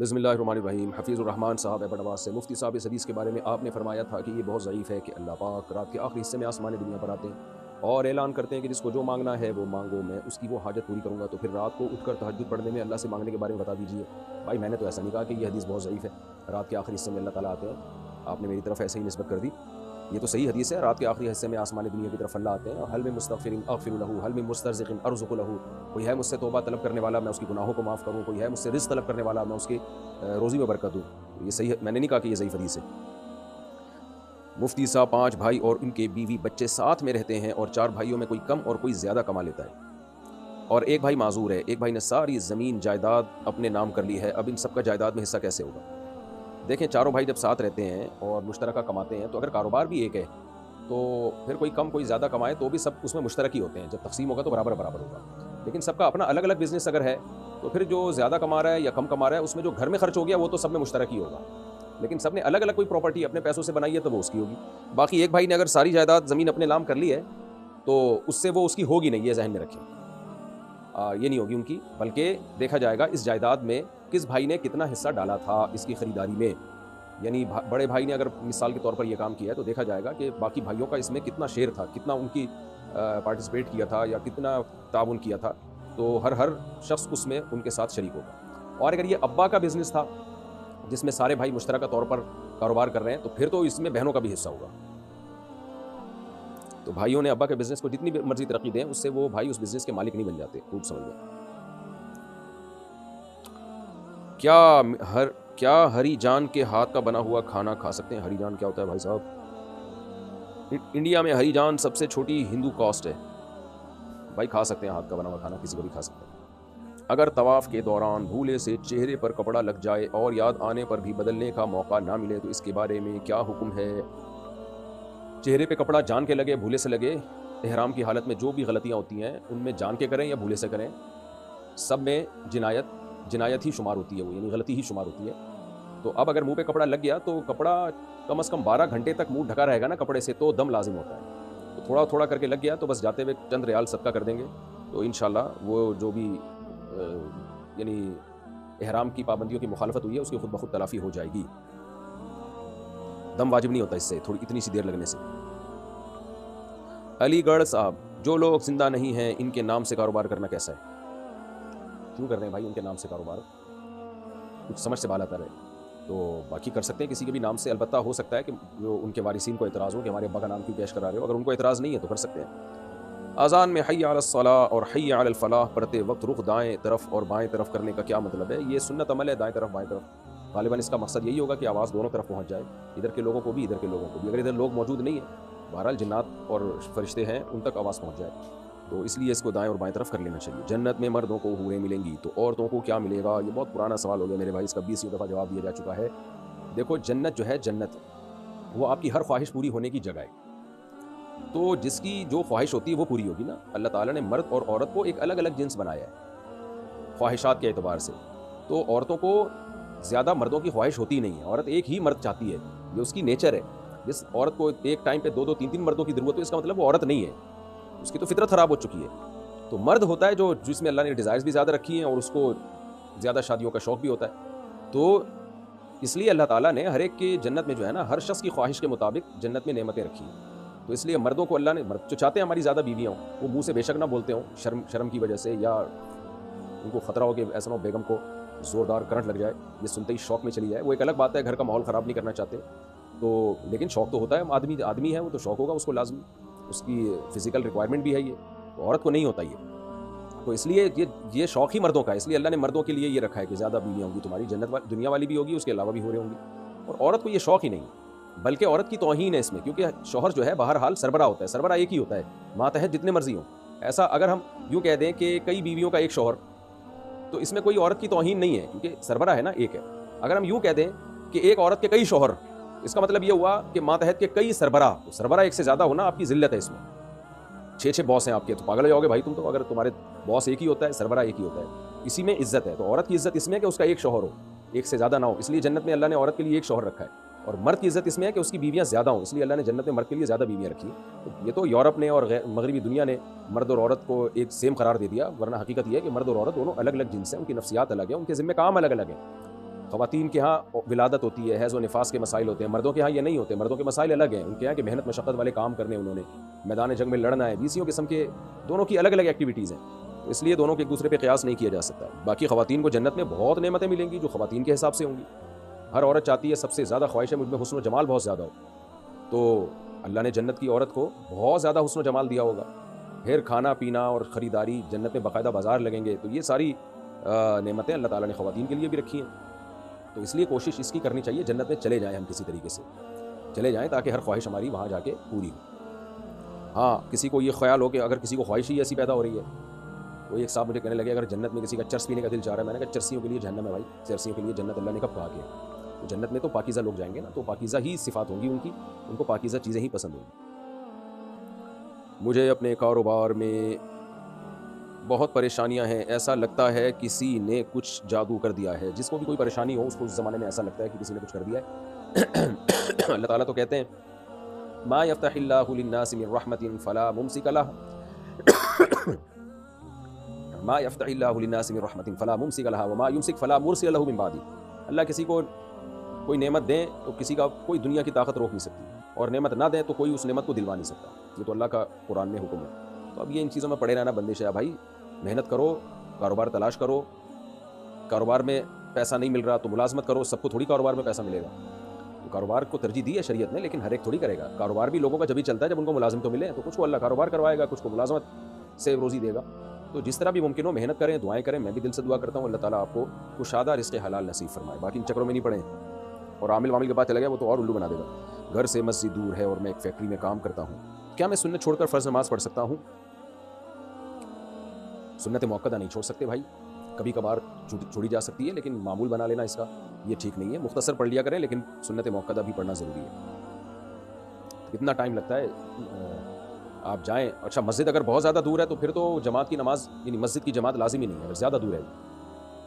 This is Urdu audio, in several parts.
بسم اللہ الرحمن الرحیم۔ حفیظ الرحمان صاحب ایبٹ سے مفتی صاحب، اس حدیث کے بارے میں آپ نے فرمایا تھا کہ یہ بہت ضعیف ہے کہ اللہ پاک رات کے آخری حصے میں آسمان دنیا پر آتے ہیں اور اعلان کرتے ہیں کہ جس کو جو مانگنا ہے وہ مانگو، میں اس کی وہ حاجت پوری کروں گا۔ تو پھر رات کو اٹھ کر تہجد پڑھنے میں اللہ سے مانگنے کے بارے میں بتا دیجیے۔ بھائی میں نے تو ایسا نہیں کہا کہ یہ حدیث بہت ضعیف ہے، رات کے آخری حصے میں اللہ تعالیٰ آتے ہیں، آپ نے میری طرف ایسے ہی نسبت کر دی۔ یہ تو صحیح حدیث ہے، رات کے آخری حصے میں آسمان دنیا کی طرف اللہ آتے ہیں۔ حل من مستغفر اغفر له، حل من مسترزق ارزق له، کوئی ہے مجھ سے توبہ طلب کرنے والا، میں اس کی گناہوں کو معاف کروں، کوئی ہے مجھ سے رزق طلب کرنے والا، میں اس کی روزی میں برکت دوں۔ یہ صحیح ہے، میں نے نہیں کہا کہ یہ ضعیف حدیث ہے۔ مفتی صاحب 5 بھائی اور ان کے بیوی بچے ساتھ میں رہتے ہیں اور 4 بھائیوں میں کوئی کم اور کوئی زیادہ کما لیتا ہے اور ایک بھائی معذور ہے۔ ایک بھائی نے ساری زمین جائیداد اپنے نام کر لی ہے، اب ان سب کا جائیداد میں حصہ کیسے ہوگا؟ دیکھیں، چاروں بھائی جب ساتھ رہتے ہیں اور مشترکہ کماتے ہیں تو اگر کاروبار بھی ایک ہے تو پھر کوئی کم کوئی زیادہ کمائے تو بھی سب اس میں مشترک ہی ہوتے ہیں، جب تقسیم ہوگا تو برابر برابر ہوگا۔ لیکن سب کا اپنا الگ الگ بزنس اگر ہے تو پھر جو زیادہ کما رہا ہے یا کم کما رہا ہے اس میں جو گھر میں خرچ ہو گیا وہ تو سب میں مشترک ہی ہوگا، لیکن سب نے الگ الگ کوئی پراپرٹی اپنے پیسوں سے بنائی ہے تو وہ اس کی ہوگی۔ باقی ایک بھائی نے اگر ساری جائیداد زمین اپنے نام کر لی ہے تو اس سے وہ اس کی ہوگی نہیں، یہ ذہن میں رکھیں، یہ نہیں ہوگی ان کی، بلکہ دیکھا جائے گا اس جائیداد میں کس بھائی نے کتنا حصہ ڈالا تھا اس کی خریداری میں۔ یعنی بڑے بھائی نے اگر مثال کے طور پر یہ کام کیا ہے تو دیکھا جائے گا کہ باقی بھائیوں کا اس میں کتنا شیئر تھا، کتنا ان کی پارٹیسپیٹ کیا تھا یا کتنا تعاون کیا تھا، تو ہر شخص اس میں ان کے ساتھ شریک ہوگا۔ اور اگر یہ ابا کا بزنس تھا جس میں سارے بھائی مشترکہ طور پر کاروبار کر رہے ہیں تو پھر تو اس میں بہنوں کا بھی حصہ ہوگا۔ تو بھائیوں نے ابا کے بزنس کو جتنی مرضی ترقی دیں اس سے وہ بھائی اس بزنس کے مالک نہیں بن جاتے، خوب سمجھ لیں۔ کیا ہری جان کے ہاتھ کا بنا ہوا کھانا کھا سکتے ہیں؟ ہری جان کیا ہوتا ہے بھائی صاحب؟ انڈیا میں ہری جان سب سے چھوٹی ہندو کاسٹ ہے، بھائی کھا سکتے ہیں، ہاتھ کا بنا ہوا کھانا کسی کو بھی کھا سکتے ہیں۔ اگر طواف کے دوران بھولے سے چہرے پر کپڑا لگ جائے اور یاد آنے پر بھی بدلنے کا موقع نہ ملے تو اس کے بارے میں کیا حکم ہے؟ چہرے پہ کپڑا جان کے لگے، بھولے سے لگے، احرام کی حالت میں جو بھی غلطیاں ہوتی ہیں ان میں جان کے کریں یا بھولے سے کریں، سب میں جنایت ہی شمار ہوتی ہے، وہ یعنی غلطی ہی شمار ہوتی ہے۔ تو اب اگر منہ پہ کپڑا لگ گیا تو کپڑا کم از کم 12 گھنٹے تک منہ ڈھکا رہے گا نا کپڑے سے، تو دم لازم ہوتا ہے۔ تو تھوڑا تھوڑا کر کے لگ گیا تو بس جاتے ہوئے چند ریال صدقہ کر دیں گے تو انشاءاللہ وہ جو بھی یعنی احرام کی پابندیوں کی مخالفت ہوئی ہے اس کی خود بخود تلافی ہو جائے گی۔ دم واجب نہیں ہوتا اس سے، تھوڑی اتنی سی دیر لگنے سے۔ علی گڑھ صاحب، جو لوگ زندہ نہیں ہیں ان کے نام سے کاروبار کرنا کیسا ہے؟ کیوں کر رہے ہیں بھائی ان کے نام سے کاروبار؟ کچھ سمجھ سے بالا تر ہے، تو باقی کر سکتے ہیں کسی کے بھی نام سے، البتہ ہو سکتا ہے کہ جو ان کے وارثین کو اعتراض ہو کہ ہمارے ابا کا نام کیوں پیش کرا رہے ہو، اگر ان کو اعتراض نہیں ہے تو کر سکتے ہیں۔ اذان میں حی علی الصلاۃ اور حی علی الفلاح پڑھتے وقت رخ دائیں طرف اور بائیں طرف کرنے کا کیا مطلب ہے؟ یہ سنت عمل ہے، دائیں طرف بائیں طرف، غالباً اس کا مقصد یہی ہوگا کہ آواز دونوں طرف پہنچ جائے، ادھر کے لوگوں کو بھی ادھر کے لوگوں کو بھی، اگر ادھر لوگ موجود نہیں ہیں، بہرحال جنات اور فرشتے ہیں ان تک آواز پہنچ جائے، تو اس لیے اس کو دائیں اور بائیں طرف کر لینا چاہیے۔ جنت میں مردوں کو حوریں ملیں گی تو عورتوں کو کیا ملے گا؟ یہ بہت پرانا سوال ہو گیا میرے بھائی، اس کا 20 دفعہ جواب دیا جا چکا ہے۔ دیکھو، جنت جو ہے جنت وہ آپ کی ہر خواہش پوری ہونے کی جگہ ہے، تو جس کی جو خواہش ہوتی ہے وہ پوری ہوگی نا۔ اللہ تعالیٰ نے مرد اور عورت کو ایک الگ الگ جنس بنایا ہے خواہشات کے اعتبار سے، تو عورتوں کو زیادہ مردوں کی خواہش ہوتی نہیں ہے، عورت ایک ہی مرد چاہتی ہے، یہ اس کی نیچر ہے۔ جس عورت کو ایک ٹائم پہ 2 3 مردوں کی ضرورت ہے اس کا مطلب وہ عورت نہیں ہے، اس کی تو فطرت خراب ہو چکی ہے۔ تو مرد ہوتا ہے جو جس میں اللہ نے ڈیزائرز بھی زیادہ رکھی ہیں اور اس کو زیادہ شادیوں کا شوق بھی ہوتا ہے، تو اس لیے اللہ تعالیٰ نے ہر ایک کی جنت میں جو ہے نا ہر شخص کی خواہش کے مطابق جنت میں نعمتیں رکھی ہیں، تو اس لیے مردوں کو اللہ نے، مرد جو چاہتے ہیں ہماری زیادہ بیویاں ہوں، وہ منہ سے بے شک نہ بولتے ہوں شرم کی وجہ سے، یا ان کو خطرہ ہو کہ ایسا نہ ہو بیگم کو زوردار کرنٹ لگ جائے، یہ سنتے ہی شوق میں چلی جائے، وہ ایک الگ بات ہے، گھر کا ماحول خراب نہیں کرنا چاہتے، تو لیکن شوق تو ہوتا ہے، آدمی ہے وہ تو شوق ہوگا اس کو لازمی، اس کی فزیکل ریکوائرمنٹ بھی ہے یہ، تو عورت کو نہیں ہوتا یہ، تو اس لیے یہ شوق ہی مردوں کا ہے، اس لیے اللہ نے مردوں کے لیے یہ رکھا ہے کہ زیادہ بیویاں ہوں گی تمہاری، جنت دنیا والی بھی ہوگی، اس کے علاوہ بھی ہو رہی ہوں گی، اور عورت کو یہ شوق ہی نہیں، بلکہ عورت کی توہین ہے اس میں، کیونکہ شوہر جو ہے بہرحال سربراہ ہوتا ہے، سربراہ ایک ہی ہوتا ہے، ماتحت جتنے مرضی ہوں۔ ایسا اگر ہم یوں کہہ دیں کہ کئی بیویوں کا ایک شوہر، تو اس میں کوئی عورت کی توہین نہیں ہے کیونکہ سربراہ ہے نا، ایک ہے۔ اگر ہم یوں کہہ دیں کہ ایک عورت کے کئی شوہر، اس کا مطلب یہ ہوا کہ ماتحت کے کئی سربراہ، تو سربراہ ایک سے زیادہ ہونا آپ کی ذلت ہے، اس میں 6 باس ہیں آپ کے، تو پاگل ہو جاؤ گے بھائی تم تو، اگر تمہارے باس ایک ہی ہوتا ہے، سربراہ ایک ہی ہوتا ہے، اسی میں عزت ہے۔ تو عورت کی عزت اس میں ہے کہ اس کا ایک شوہر ہو، ایک سے زیادہ نہ ہو، اس لیے جنت میں اللہ نے عورت کے لیے ایک شوہر رکھا ہے، اور مرد کی عزت اس میں ہے کہ اس کی بیویاں زیادہ ہوں، اس لیے اللہ نے جنت میں مرد کے لیے زیادہ بیویاں رکھی ہیں۔ تو یہ تو یورپ نے اور مغربی دنیا نے مرد اور عورت کو ایک سیم قرار دے دیا، ورنہ حقیقت یہ ہے کہ مرد اور عورت دونوں الگ الگ جنس ہیں، ان کی نفسیات الگ ہیں، ان کے ذمہ کام الگ الگ ہیں۔ خواتین کے ہاں ولادت ہوتی ہے، حیض و نفاس کے مسائل ہوتے ہیں، مردوں کے ہاں یہ نہیں ہوتے، مردوں کے مسائل الگ ہیں، ان کے یہاں کہ محنت مشقت والے کام کرنے، انہوں نے میدان جنگ میں لڑنا ہے، بیسیوں قسم کے دونوں کی الگ الگ ایکٹیویٹیز ہیں، تو اس لیے دونوں کے ایک دوسرے پہ قیاس نہیں کیا جا سکتا۔ باقی خواتین کو جنت میں بہت نعمتیں ملیں گی جو خواتین کے حساب سے ہوں گی۔ ہر عورت چاہتی ہے سب سے زیادہ خواہش ہے مجھ میں حسن و جمال بہت زیادہ ہو، تو اللہ نے جنت کی عورت کو بہت زیادہ حسن و جمال دیا ہوگا، پھر کھانا پینا اور خریداری، جنت میں باقاعدہ بازار لگیں گے، تو یہ ساری نعمتیں اللہ تعالیٰ نے خواتین کے لیے بھی رکھی ہیں، تو اس لیے کوشش اس کی کرنی چاہیے جنت میں چلے جائیں، ہم کسی طریقے سے چلے جائیں تاکہ ہر خواہش ہماری وہاں جا کے پوری ہو۔ ہاں کسی کو یہ خیال ہو کہ اگر کسی کو خواہش ہی ایسی پیدا ہو رہی ہے، کوئی ایک صاحب مجھے کہنے لگے اگر جنت میں کسی کا چرس پینے کا دل چاہ رہا ہے، میں نے کہا چرسیوں کے لیے جہنم ہے بھائی، چرسیوں کے لیے جنت اللہ نے کب کہا کہ تو جنت میں تو پاکیزہ لوگ جائیں گے نا، تو پاکیزہ ہی صفات ہوں گی ان کی، ان کو پاکیزہ چیزیں ہی پسند ہوں گی۔ مجھے اپنے کاروبار میں بہت پریشانیاں ہیں، ایسا لگتا ہے کسی نے کچھ جادو کر دیا ہے۔ جس کو بھی کوئی پریشانی ہو اس کو اس زمانے میں ایسا لگتا ہے کہ کسی نے کچھ کر دیا ہے۔ اللہ تعالیٰ تو کہتے ہیں ما یفتح اللہ للناس من رحمت فلا ممسک لها ما یفتح اللہ للناس من رحمت فلا ممسک لها وما یمسک فلا مرسل له من بعده۔ اللہ کسی کو کوئی نعمت دیں تو کسی کا کوئی دنیا کی طاقت روک نہیں سکتی، اور نعمت نہ دیں تو کوئی اس نعمت کو دلوا نہیں سکتا، یہ تو اللہ کا قرآن میں حکم ہے۔ تو اب یہ ان چیزوں میں پڑے رہنا بندش ہے بھائی، محنت کرو، کاروبار تلاش کرو، کاروبار میں پیسہ نہیں مل رہا تو ملازمت کرو، سب کو تھوڑی کاروبار میں پیسہ ملے گا، تو کاروبار کو ترجیح دی ہے شریعت نے، لیکن ہر ایک تھوڑی کرے گا، کاروبار بھی لوگوں کا جب ہی چلتا ہے جب ان کو ملازم تو ملے، تو کچھ کو اللہ کاروبار کروائے گا، کچھ کو ملازمت سے روزی دے گا، تو جس طرح بھی ممکن ہو محنت کریں، دعائیں کریں، میں بھی دل سے دعا کرتا ہوں اللہ تعالیٰ آپ کو کشادہ رزق حلال نصیب فرمائے، باقی ان چکروں میں نہیں پڑیں، اور عامل کے پاس چلا گیا وہ تو اور الو بنا دے گا۔ گھر سے مسجد دور ہے اور میں ایک فیکٹری میں کام کرتا ہوں، کیا میں سنت چھوڑ کر فرض نماز پڑھ سکتا ہوں؟ سنت موقدہ نہیں چھوڑ سکتے بھائی، کبھی کبھار چھوڑی جا سکتی ہے، لیکن معمول بنا لینا اس کا یہ ٹھیک نہیں ہے، مختصر پڑھ لیا کریں، لیکن سنت موقدہ بھی پڑھنا ضروری ہے۔ اتنا ٹائم لگتا ہے آپ جائیں، اچھا مسجد اگر بہت زیادہ دور ہے تو پھر تو جماعت کی نماز یعنی مسجد کی جماعت لازمی نہیں ہے، اگر زیادہ دور ہے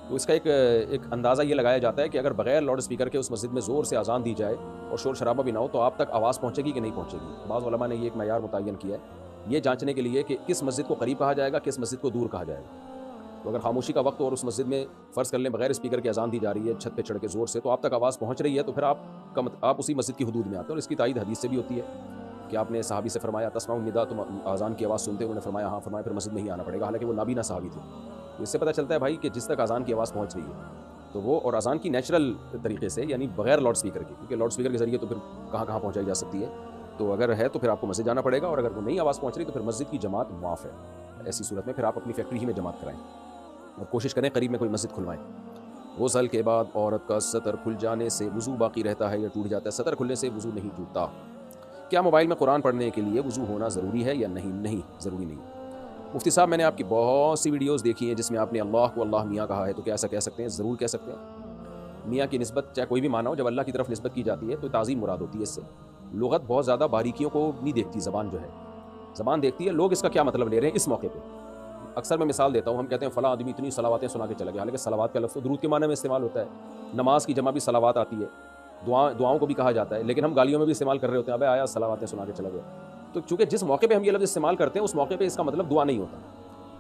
تو اس کا ایک اندازہ یہ لگایا جاتا ہے کہ اگر بغیر لاؤڈ اسپیکر کے اس مسجد میں زور سے اذان دی جائے اور شور شرابہ بھی نہ ہو تو آپ تک آواز پہنچے گی کہ نہیں پہنچے گی۔ بعض علماء نے یہ ایک معیار متعین کیا ہے یہ جانچنے کے لیے کہ کس مسجد کو قریب کہا جائے گا، کس مسجد کو دور کہا جائے گا، تو اگر خاموشی کا وقت اور اس مسجد میں فرض کر لیں بغیر اسپیکر کے اذان دی جا رہی ہے چھت پہ چڑھ کے زور سے، تو آپ تک آواز پہنچ رہی ہے تو پھر آپ اسی مسجد کی حدود میں آتے ہیں، اور اس کی تائید حدیث سے بھی ہوتی ہے کہ آپ نے صحابی سے فرمایا تسمعون النداء، تم اذان کی آواز سنتے ہو؟ انہوں نے فرمایا ہاں، فرمایا پھر مسجد میں ہی آنا پڑے گا، حالانکہ وہ نابینا صحابی تھے۔ تو اس سے پتہ چلتا ہے بھائی کہ جس تک اذان کی آواز پہنچ رہی ہے تو وہ، اور اذان کی نیچرل طریقے سے یعنی بغیر لاؤڈ اسپیکر کے، کیونکہ لاؤڈ اسپیکر کے ذریعے تو پھر کہاں کہاں پہنچائی جا سکتی ہے، تو اگر ہے تو پھر آپ کو مسجد جانا پڑے گا، اور اگر وہ نہیں آواز پہنچ رہی تو پھر مسجد کی جماعت معاف ہے۔ ایسی صورت میں پھر آپ اپنی فیکٹری ہی میں جماعت کرائیں اور کوشش کریں قریب میں کوئی مسجد کھلوائیں۔ غسل کے بعد عورت کا سطر کھل جانے سے وضو باقی رہتا ہے یا ٹوٹ جاتا ہے؟ سطر کھلنے سے وضو نہیں ٹوٹتا۔ کیا موبائل میں قرآن پڑھنے کے لیے وضو ہونا ضروری ہے یا نہیں؟ نہیں، ضروری نہیں۔ مفتی صاحب میں نے آپ کی بہت سی ویڈیوز دیکھی ہیں جس میں آپ نے اللہ کو اللہ میاں کہا ہے، تو کیا ایسا کہہ سکتے ہیں؟ ضرور کہہ سکتے ہیں۔ میاں کی نسبت چاہے کوئی بھی معنی ہو، جب اللہ کی طرف نسبت کی جاتی ہے تو تعظیم مراد ہوتی ہے اس سے۔ لغت بہت زیادہ باریکیوں کو نہیں دیکھتی، زبان جو ہے زبان دیکھتی ہے لوگ اس کا کیا مطلب لے رہے ہیں اس موقع پہ۔ اکثر میں مثال دیتا ہوں، ہم کہتے ہیں فلاں آدمی اتنی صلواتیں سنا کے چلا گیا، حالانکہ صلوات کا لفظ تو درود کے معنی میں استعمال ہوتا ہے، نماز کی جمع بھی صلوات آتی ہے، دعاؤں کو بھی کہا جاتا ہے، لیکن ہم گالیوں میں بھی استعمال کر رہے ہوتے ہیں، ابے آیا صلواتیں سنا کے چلا گیا۔ تو چونکہ جس موقع پہ ہم یہ لفظ استعمال کرتے ہیں اس موقع پہ اس کا مطلب دعا نہیں ہوتا۔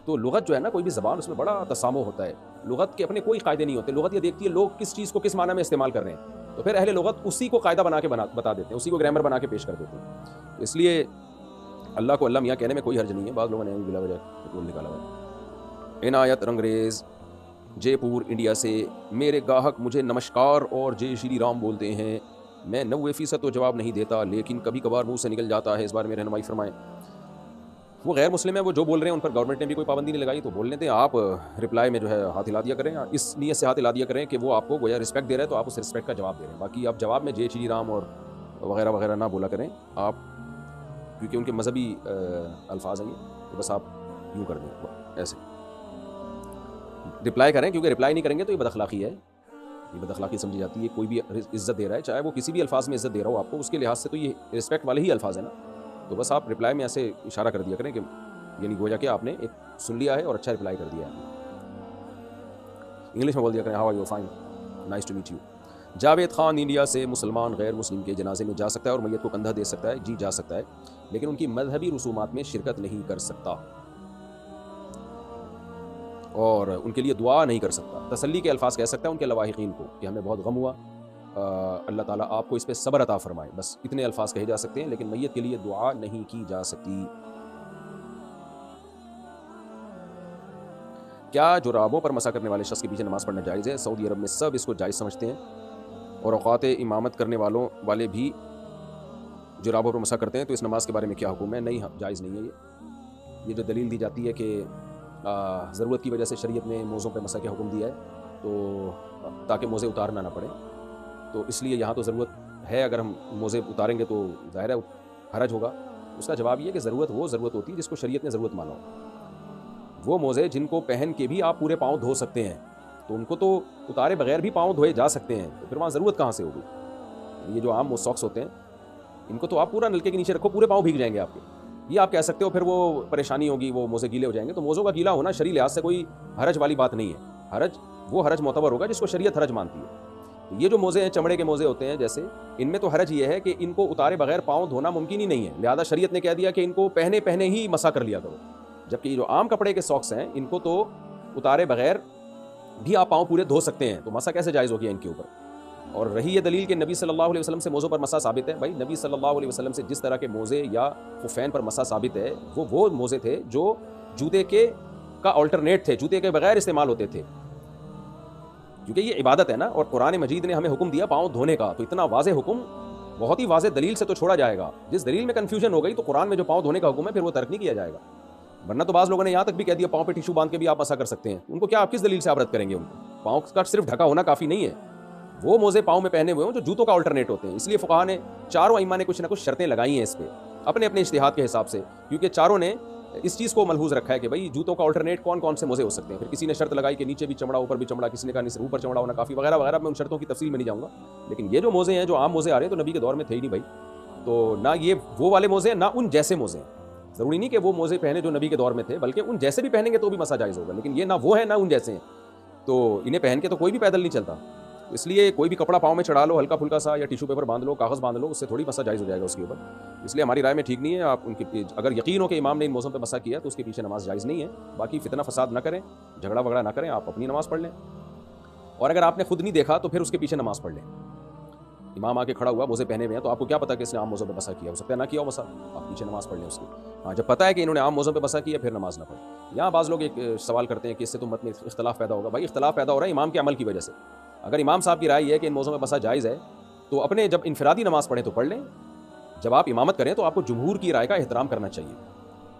تو لغت جو ہے نا، کوئی بھی زبان، اس میں بڑا تسامح ہوتا ہے، لغت کے اپنے کوئی قاعدے نہیں ہوتے، لغت یہ دیکھتی ہے لوگ کس چیز کو کس معنی میں استعمال کر رہے ہیں، تو پھر اہل لغت اسی کو قاعدہ بنا کے بتا دیتے ہیں، اسی کو گرامر بنا کے پیش کر دیتے ہیں۔ اس لیے اللہ کو اللہ میاں کہنے میں کوئی حرج نہیں ہے، بعض لوگوں نے بلا وجہ ٹول نکالا ہوا ہے۔ عنایت رنگریز جے پور انڈیا سے، میرے گاہک مجھے نمشکار اور جے شری رام بولتے ہیں، میں 90% تو جواب نہیں دیتا لیکن کبھی کبھار منہ سے نکل جاتا ہے، اس بارے میں رہنمائی فرمائیں۔ وہ غیر مسلم ہیں، وہ جو بول رہے ہیں ان پر گورنمنٹ نے بھی کوئی پابندی نہیں لگائی، تو بولنے دیں، آپ رپلائی میں جو ہے ہاتھ ہلا دیا کریں، اس نیت سے ہاتھ ہلا دیا کریں کہ وہ آپ کو گویا رسپیکٹ دے رہے ہیں تو آپ اس رسپیکٹ کا جواب دے رہے ہیں، باقی آپ جواب میں جے شری رام اور وغیرہ وغیرہ نہ بولا کریں آپ، کیونکہ ان کے مذہبی الفاظ ہیں یہ، تو بس آپ یوں کر دیں ایسے رپلائی کریں، کیونکہ رپلائی نہیں کریں گے تو یہ بد اخلاقی ہے، یہ بد اخلاقی سمجھی جاتی ہے۔ کوئی بھی عزت دے رہا ہے چاہے وہ کسی بھی الفاظ میں عزت دے رہا ہو آپ کو، اس کے لحاظ سے تو یہ رسپیکٹ والے ہی الفاظ ہیں نا، تو بس آپ رپلائی میں ایسے اشارہ کر دیا کریں کہ یعنی گویا کہ آپ نے ایک سن لیا ہے اور اچھا رپلائی کر دیا ہے، انگلش میں بول دیا کریں how are you, fine, nice to meet you. Javed Khan India سے، مسلمان غیر مسلم کے جنازے میں جا سکتا ہے اور میت کو کندھا دے سکتا ہے؟ جی جا سکتا ہے، لیکن ان کی مذہبی رسومات میں شرکت نہیں کر سکتا۔ اور ان کے لیے دعا نہیں کر سکتا. تسلی کے الفاظ کہہ سکتا ہے ان کے لواحقین کو کہ ہمیں بہت غم ہوا, اللہ تعالیٰ آپ کو اس پہ صبر عطا فرمائے, بس اتنے الفاظ کہے جا سکتے ہیں, لیکن میت کے لیے دعا نہیں کی جا سکتی. کیا جرابوں پر مسح کرنے والے شخص کے پیچھے نماز پڑھنا جائز ہے؟ سعودی عرب میں سب اس کو جائز سمجھتے ہیں, اور اوقات امامت کرنے والے بھی جرابوں پر مسح کرتے ہیں, تو اس نماز کے بارے میں کیا حکم ہے؟ نہیں, جائز نہیں ہے. یہ جو دلیل دی جاتی ہے کہ ضرورت کی وجہ سے شریعت نے موزوں پہ مسح کا حکم دیا ہے, تو تاکہ موزے اتارنا نہ پڑے, تو اس لیے یہاں تو ضرورت ہے. اگر ہم موزے اتاریں گے تو ظاہر ہے حرج ہوگا. اس کا جواب یہ ہے کہ ضرورت ہوتی ہے جس کو شریعت نے ضرورت مانا ہو. وہ موزے جن کو پہن کے بھی آپ پورے پاؤں دھو سکتے ہیں, تو ان کو تو اتارے بغیر بھی پاؤں دھوئے جا سکتے ہیں, تو پھر وہاں ضرورت کہاں سے ہوگی؟ یہ جو عام ساکس ہوتے ہیں ان کو تو آپ پورا نلکے کے نیچے رکھو, پورے پاؤں بھیگ جائیں گے آپ کے. یہ آپ کہہ سکتے ہو پھر وہ پریشانی ہوگی, وہ موزے گیلے ہو جائیں گے. تو موزوں کا گیلا ہونا شرعی لحاظ سے کوئی حرج والی بات نہیں ہے. وہ حرج معتبر ہوگا جس کو شریعت حرج مانتی ہے. یہ جو موزے ہیں, چمڑے کے موزے ہوتے ہیں جیسے, ان میں تو حرج یہ ہے کہ ان کو اتارے بغیر پاؤں دھونا ممکن ہی نہیں ہے, لہذا شریعت نے کہہ دیا کہ ان کو پہنے ہی مسح کر لیا کرو. جبکہ یہ جو عام کپڑے کے ساکس ہیں ان کو تو اتارے بغیر بھی آپ پاؤں پورے دھو سکتے ہیں, تو مسح کیسے جائز ہو گیا ان کے اوپر؟ اور رہی یہ دلیل کہ نبی صلی اللہ علیہ وسلم سے موزوں پر مسح ثابت ہے, بھائی نبی صلی اللہ علیہ وسلم سے جس طرح کے موزے یا خفین پر مسح ثابت ہے, وہ موزے تھے جو جوتے کا آلٹرنیٹ تھے, جوتے کے بغیر استعمال ہوتے تھے, کیونکہ یہ عبادت ہے نا. اور قرآن مجید نے ہمیں حکم دیا پاؤں دھونے کا, تو اتنا واضح حکم بہت ہی واضح دلیل سے تو چھوڑا جائے گا. جس دلیل میں کنفیوژن ہو گئی تو قرآن میں جو پاؤں دھونے کا حکم ہے پھر وہ ترک نہیں کیا جائے گا. ورنہ تو بعض لوگوں نے یہاں تک بھی کہہ دیا پاؤں پہ ٹیشو باندھ کے بھی آپ مسح کر سکتے ہیں. ان کو کیا آپ کس دلیل سے آپ رد کریں گے؟ ان کو پاؤں کا صرف ڈھکا ہونا کافی نہیں ہے, وہ موزے پاؤں میں پہنے ہوئے ہوں جو جوتوں کا آلٹرنیٹ ہوتے ہیں. اس لیے فقہاء نے, چاروں ائمہ نے کچھ نہ کچھ شرطیں لگائی ہیں اس پہ اپنے اجتہاد کے حساب سے, کیونکہ چاروں نے اس چیز کو ملحوظ رکھا ہے کہ بھائی جوتوں کا آلٹرنیٹ کون سے موزے ہو سکتے ہیں. پھر کسی نے شرط لگائی کہ نیچے بھی چمڑا اوپر بھی چمڑا, کسی نے کہا نہیں اوپر چمڑا ہونا کافی, وغیرہ وغیرہ. میں ان شرطوں کی تفصیل میں نہیں جاؤں گا, لیکن یہ جو موزے ہیں, جو عام موزے آ رہے ہیں, تو نبی کے دور میں تھے ہی نہیں بھائی. تو نہ یہ وہ والے موزے ہیں, نہ ان جیسے موزے ہیں. ضروری نہیں کہ وہ موزے پہنے جو نبی کے دور میں تھے, بلکہ ان جیسے بھی پہنیں گے تو بھی مسح جائز ہوگا, لیکن یہ نہ وہ ہیں نہ ان جیسے ہیں, تو انہیں پہن کے تو کوئی بھی پیدل نہیں چلتا. اس لیے کوئی بھی کپڑا پاؤں میں چڑھا لو ہلکا پھلکا سا, یا ٹیشو پیپر باندھ لو, کاغذ باندھ لو, اس سے تھوڑی مسح جائز ہو جائے گا اس کے اوپر. اس لیے ہماری رائے میں ٹھیک نہیں ہے. آپ ان کے اگر یقین ہو کہ امام نے ان موزوں پہ مسح کیا تو اس کے پیچھے نماز جائز نہیں ہے. باقی فتنہ فساد نہ کریں, جھگڑا وگڑا نہ کریں, آپ اپنی نماز پڑھ لیں. اور اگر آپ نے خود نہیں دیکھا تو پھر اس کے پیچھے نماز پڑھ لیں. امام آ کے کھڑا ہوا, موزے پہنے ہوئے ہیں, تو آپ کو کیا پتا کہ اس نے عام موزوں پہ مسح کیا, ہو سکتا ہے نہ کیا ہو مسح, آپ پیچھے نماز پڑھ لیں اس کی. ہاں, جب پتہ ہے کہ انہوں نے عام موزوں پہ مسح کیا پھر نماز نہ پڑھیں. یہاں بعض لوگ ایک سوال کرتے ہیں کہ اس سے تو امت میں اختلاف پیدا ہوگا. بھائی اختلاف پیدا ہو رہا ہے امام کے عمل کی وجہ سے. اگر امام صاحب کی رائے یہ ہے کہ ان موزوں پہ مسح جائز ہے, تو اپنے جب انفرادی نماز پڑھیں تو پڑھ لیں. جب آپ امامت کریں تو آپ کو جمہور کی رائے کا احترام کرنا چاہیے.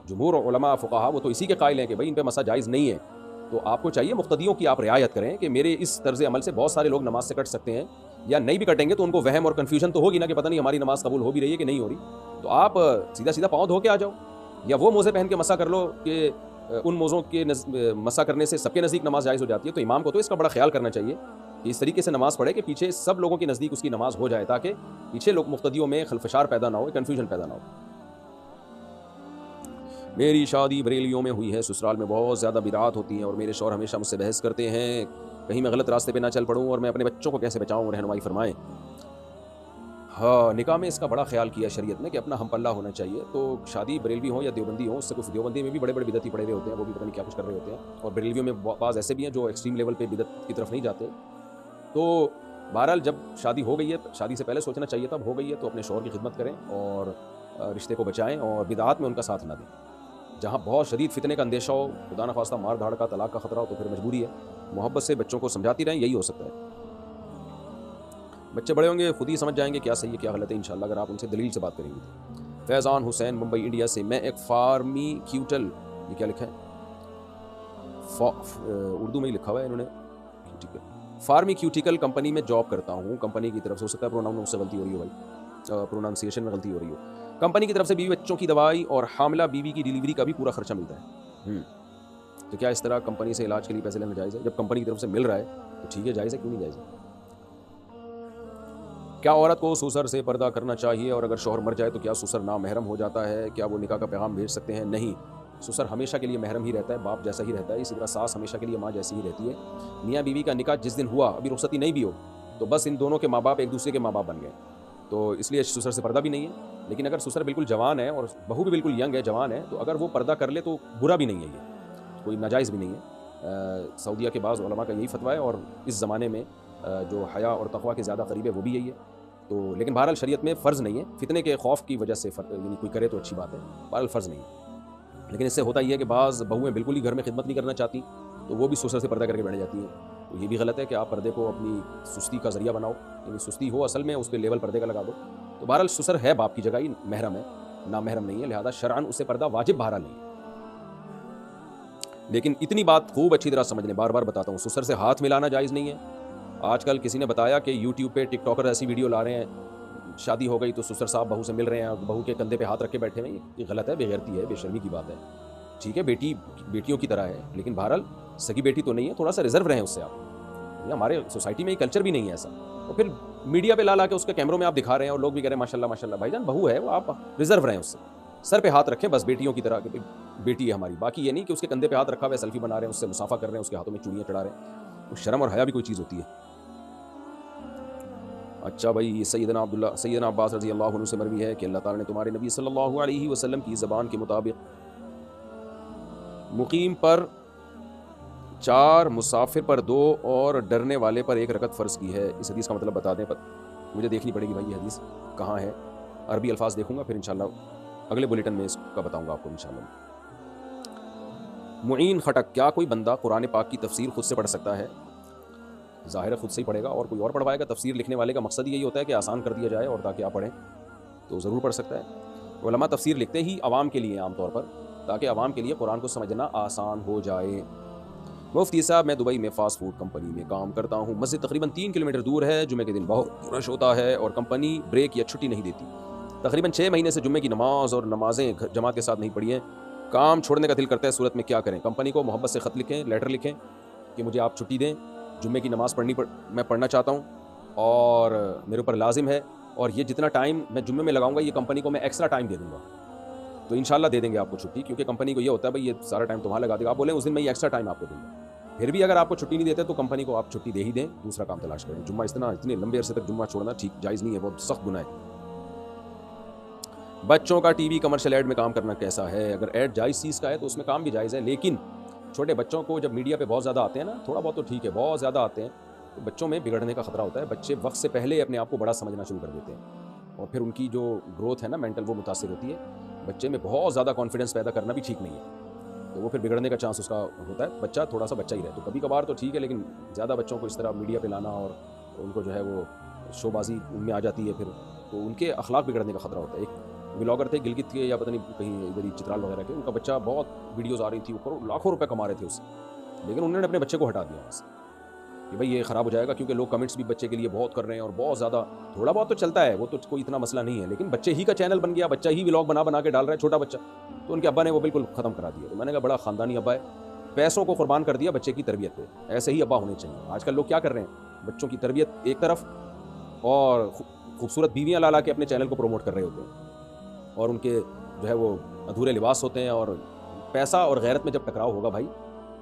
جمہور علماء فقہا وہ تو اسی کے قائل ہیں کہ بھائی ان پہ مسح جائز نہیں ہے, تو آپ کو چاہیے مقتدیوں کی آپ رعایت کریں کہ میرے اس طرز عمل سے بہت سارے لوگ نماز سے کٹ سکتے ہیں, یا نہیں بھی کٹیں گے تو ان کو وہم اور کنفیوژن تو ہوگی نا کہ پتہ نہیں ہماری نماز قبول ہو بھی رہی ہے کہ نہیں ہو رہی. تو آپ سیدھا پاؤں دھو کے آ جاؤ, یا وہ موزے پہن کے مسح کر لو کہ ان موزوں کے مسح کرنے سے سب کے نزدیک نماز جائز ہو جاتی ہے. تو امام کو تو اس کا بڑا خیال کرنا چاہیے کہ اس طریقے سے نماز پڑھے کہ پیچھے سب لوگوں کے نزدیک اس کی نماز ہو جائے, تاکہ پیچھے لوگ مقتدیوں میں خلفشار پیدا نہ ہو, کنفیوژن پیدا نہ ہو. میری شادی بریلیوں میں ہوئی ہے, سسرال میں بہت زیادہ بدعات ہوتی ہیں, اور میرے شوہر ہمیشہ مجھ سے بحث کرتے ہیں, کہیں میں غلط راستے پہ نہ چل پڑوں, اور میں اپنے بچوں کو کیسے بچاؤں, رہنمائی فرمائیں. ہاں, نکاح میں اس کا بڑا خیال کیا شریعت نے کہ اپنا ہم پلہ ہونا چاہیے. تو شادی بریلوی ہو یا دیوبندی ہو, اس سے کچھ دیوبندی میں بھی بڑے بڑے بدعتی پڑے ہوئے ہوتے ہیں, وہ بھی پتہ نہیں کیا کچھ کر رہے ہوتے ہیں, اور بریلویوں میں بعض ایسے بھی ہیں جو ایکسٹریم لیول پہ بدعت کی طرف نہیں جاتے. تو بہرحال جب شادی ہو گئی ہے, شادی سے پہلے سوچنا چاہیے تھا, اب ہو گئی ہے تو اپنے شوہر کی خدمت کریں اور رشتے کو بچائیں, اور بدعات میں ان کا ساتھ نہ دیں. جہاں بہت شدید فتنے کا اندیشہ ہو, خدا نخواستہ مار دھاڑ کا, طلاق کا خطرہ ہو, تو پھر مجبوری ہے محبت سے بچوں کو سمجھاتی رہیں, یہی ہو سکتا ہے. بچے بڑے ہوں گے خود ہی سمجھ جائیں گے کیا صحیح ہے کیا غلط ہے انشاءاللہ, اگر آپ ان سے دلیل سے بات کریں گے. فیضان حسین ممبئی انڈیا سے, میں ایک فارمیکیوٹل, یہ کیا لکھا ہے, اردو میں ہی لکھا ہوا ہے انہوں نے, فارمیکیوٹیکل کمپنی میں جاب کرتا ہوں. کمپنی کی طرف سے, ہو سکتا ہے پروناؤن سے غلطی ہو رہی ہو بھائی, پرونانسیشن میں غلطی ہو رہی ہو. کمپنی کی طرف سے بیوی بچوں کی دوائی اور حاملہ بیوی کی ڈیلیوری کا بھی پورا خرچہ ملتا ہے. تو کیا اس طرح کمپنی سے علاج کے لیے پیسے لینا جائز ہے؟ جب کمپنی کی طرف سے مل رہا ہے تو ٹھیک ہے, جائز ہے, کیوں نہیں جائز ہے. کیا عورت کو سسر سے پردہ کرنا چاہیے, اور اگر شوہر مر جائے تو کیا سسر نامحرم ہو جاتا ہے؟ کیا وہ نکاح کا پیغام بھیج سکتے ہیں؟ نہیں, سسر ہمیشہ کے لیے محرم ہی رہتا ہے, باپ جیسا ہی رہتا ہے. اسی طرح ساس ہمیشہ کے لیے ماں جیسی ہی رہتی ہے. میاں بیوی کا نکاح جس دن ہوا, ابھی رخصتی نہیں بھی ہو, تو بس ان دونوں کے ماں باپ ایک دوسرے کے ماں باپ بن گئے, تو اس لیے سسر سے پردہ بھی نہیں ہے. لیکن اگر سسر بالکل جوان ہے اور بہو بھی بالکل ینگ ہے, جوان ہے, تو اگر وہ پردہ کر لے تو برا بھی نہیں ہے, یہ کوئی ناجائز بھی نہیں ہے. سعودیہ کے بعض علماء کا یہی فتویٰ ہے، اور اس زمانے میں جو حیا اور تقویٰ کے زیادہ قریب ہے وہ بھی یہی ہے. تو لیکن بہرحال شریعت میں فرض نہیں ہے، فتنے کے خوف کی وجہ سے یعنی کوئی کرے تو اچھی بات ہے، بہرحال فرض نہیں ہے. لیکن اس سے ہوتا یہ ہے کہ بعض بہویں بالکل ہی گھر میں خدمت نہیں کرنا چاہتی، تو وہ بھی سسر سے پردہ کر کے بیٹھ جاتی ہیں. تو یہ بھی غلط ہے کہ آپ پردے کو اپنی سستی کا ذریعہ بناؤ، یعنی سستی ہو اصل میں اس پہ لیول پردے کا لگا دو. تو بہرحال سسر ہے باپ کی جگہ ہی محرم ہے، نامحرم نہیں ہے، لہذا شرعاً اسے پردہ واجب بہرحال نہیں ہے. لیکن اتنی بات خوب اچھی طرح سمجھ لیں، بار بار بتاتا ہوں، سسر سے ہاتھ ملانا جائز نہیں ہے. آج کل کسی نے بتایا کہ یوٹیوب پہ ٹک ٹاکر ایسی ویڈیو لا رہے ہیں، شادی ہو گئی تو سسر صاحب بہو سے مل رہے ہیں اور بہو کے کندھے پہ ہاتھ رکھ کے بیٹھے ہوئے. یہ غلط ہے، بے غیرتی ہے، بے شرمی کی بات ہے. ٹھیک ہے بیٹی بیٹیوں کی طرح ہے، لیکن بہرحال سگی بیٹی تو نہیں ہے، تھوڑا سا ریزرو رہیں اس سے آپ. ہمارے سوسائٹی میں یہ کلچر بھی نہیں ہے ایسا. اور پھر میڈیا پہ لا کے اس کے کیمروں میں آپ دکھا رہے ہیں اور لوگ بھی کہہ رہے ہیں ماشاء اللہ ماشاء اللہ. بھائی جان بہو ہے وہ، آپ ریزرو رہیں اس سے، سر پہ ہاتھ رکھیں بس بیٹیوں کی طرح کہ بیٹی ہے ہماری. باقی یہ نہیں کہ اس کے کندھے پہ ہاتھ رکھا ہوا ہے، سیلفی بنا رہے ہیں، اس سے مسافہ کر رہے ہیں، اس کے ہاتھوں میں چوڑیاں چڑھا رہے ہیں. تو شرم اور حیا بھی کوئی چیز ہوتی ہے. اچھا بھائی، سیدنا عباس رضی اللہ عنہ سے مروی ہے کہ اللہ تعالیٰ نے تمہارے نبی صلی اللہ علیہ وسلم کی زبان کے مطابق مقیم پر 4، مسافر پر 2 اور ڈرنے والے پر 1 رکعت فرض کی ہے. اس حدیث کا مطلب بتا دیں، مجھے دیکھنی پڑے گی بھائی یہ حدیث کہاں ہے. عربی الفاظ دیکھوں گا، پھر انشاءاللہ اگلے بلیٹن میں اس کا بتاؤں گا آپ کو انشاءاللہ. معین خٹک، کیا کوئی بندہ قرآن پاک کی تفسیر خود سے پڑھ سکتا ہے؟ ظاہر ہے خود سے ہی پڑھے گا، اور کوئی اور پڑھوائے گا؟ تفسیر لکھنے والے کا مقصد یہی ہوتا ہے کہ آسان کر دیا جائے اور تاکہ آپ پڑھیں، تو ضرور پڑھ سکتا ہے. علماء تفسیر لکھتے ہی عوام کے لیے عام طور پر، تاکہ عوام کے لیے قرآن کو سمجھنا آسان ہو جائے. مفتی صاحب، میں دبئی میں فاسٹ فوڈ کمپنی میں کام کرتا ہوں. مسجد تقریباً 3 کلومیٹر دور ہے. جمعے کے دن بہت رش ہوتا ہے اور کمپنی بریک یا چھٹی نہیں دیتی. تقریباً 6 مہینے سے جمعے کی نماز اور نمازیں جماعت کے ساتھ نہیں پڑھی ہیں. کام چھوڑنے کا دل کرتا ہے، صورت میں کیا کریں؟ کمپنی کو محبت سے خط لکھیں، لیٹر لکھیں کہ مجھے آپ چھٹی دیں، جمعے کی نماز میں پڑھنا چاہتا ہوں اور میرے اوپر لازم ہے، اور یہ جتنا ٹائم میں جمعے میں لگاؤں گا یہ کمپنی کو میں ایکسٹرا ٹائم دے دوں گا. تو انشاءاللہ دے دیں گے آپ کو چھٹی، کیونکہ کمپنی کو یہ ہوتا ہے بھائی یہ سارا ٹائم تمہارا لگا دے گا. آپ بولیں اس دن میں یہ ایکسٹرا ٹائم آپ کو دوں گا. پھر بھی اگر آپ کو چھٹی نہیں دیتے تو کمپنی کو آپ چھٹی دے ہی دیں، دوسرا کام تلاش کریں. جمعہ اتنے لمبے عرصے تک جمعہ چھوڑنا ٹھیک جائز نہیں ہے، بہت سخت گناہ ہے. بچوں کا ٹی وی کمرشل ایڈ میں کام کرنا کیسا ہے؟ اگر ایڈ جائز چیز کا ہے تو اس میں کام بھی جائز ہے، لیکن چھوٹے بچوں کو جب میڈیا پہ بہت زیادہ آتے ہیں نا، تھوڑا بہت تو ٹھیک ہے، بہت زیادہ آتے ہیں تو بچوں میں بگڑنے کا خطرہ ہوتا ہے. بچے وقت سے پہلے اپنے آپ کو بڑا سمجھنا شروع کر دیتے ہیں، اور پھر ان کی جو گروتھ ہے نا مینٹل، وہ متاثر ہوتی ہے. بچے میں بہت زیادہ کانفیڈنس پیدا کرنا بھی ٹھیک نہیں ہے، تو وہ پھر بگڑنے کا چانس اس کا ہوتا ہے. بچہ تھوڑا سا بچہ ہی رہے تو کبھی کبھار تو ٹھیک ہے، لیکن زیادہ بچوں کو اس طرح میڈیا پہ لانا اور ان کو جو ہے وہ شو بازی ان میں آ جاتی ہے، پھر تو ان کے اخلاق بگڑنے کا خطرہ ہوتا ہے. ایک ولاگر تھے گلگت کے یا پتہ نہیں کہیں ادھر ہی چترال وغیرہ کے، ان کا بچہ بہت ویڈیوز آ رہی تھی، وہ لاکھوں روپے کما رہے تھے اس سے، لیکن انہوں نے اپنے بچے کو ہٹا دیا وہاں سے کہ بھائی یہ خراب ہو جائے گا، کیونکہ لوگ کمنٹس بھی بچے کے لیے بہت کر رہے ہیں اور بہت زیادہ. تھوڑا بہت تو چلتا ہے، وہ تو کوئی اتنا مسئلہ نہیں ہے، لیکن بچے ہی کا چینل بن گیا، بچہ ہی ولاگ بنا کے ڈال رہا ہے، چھوٹا بچہ، تو ان کے ابا نے وہ بالکل ختم کرا دیا. تو میں نے کہا بڑا خاندانی ابا ہے، پیسوں کو قربان کر دیا بچے کی تربیت پہ. ایسے ہی ابا ہونے چاہیے. آج کل لوگ کیا کر رہے ہیں، بچوں کی تربیت ایک طرف اور خوبصورت بیویاں لا کے اپنے چینل کو پروموٹ کر رہے ہوتے ہیں، اور ان کے جو ہے وہ ادھورے لباس ہوتے ہیں. اور پیسہ اور غیرت میں جب ٹکراؤ ہوگا بھائی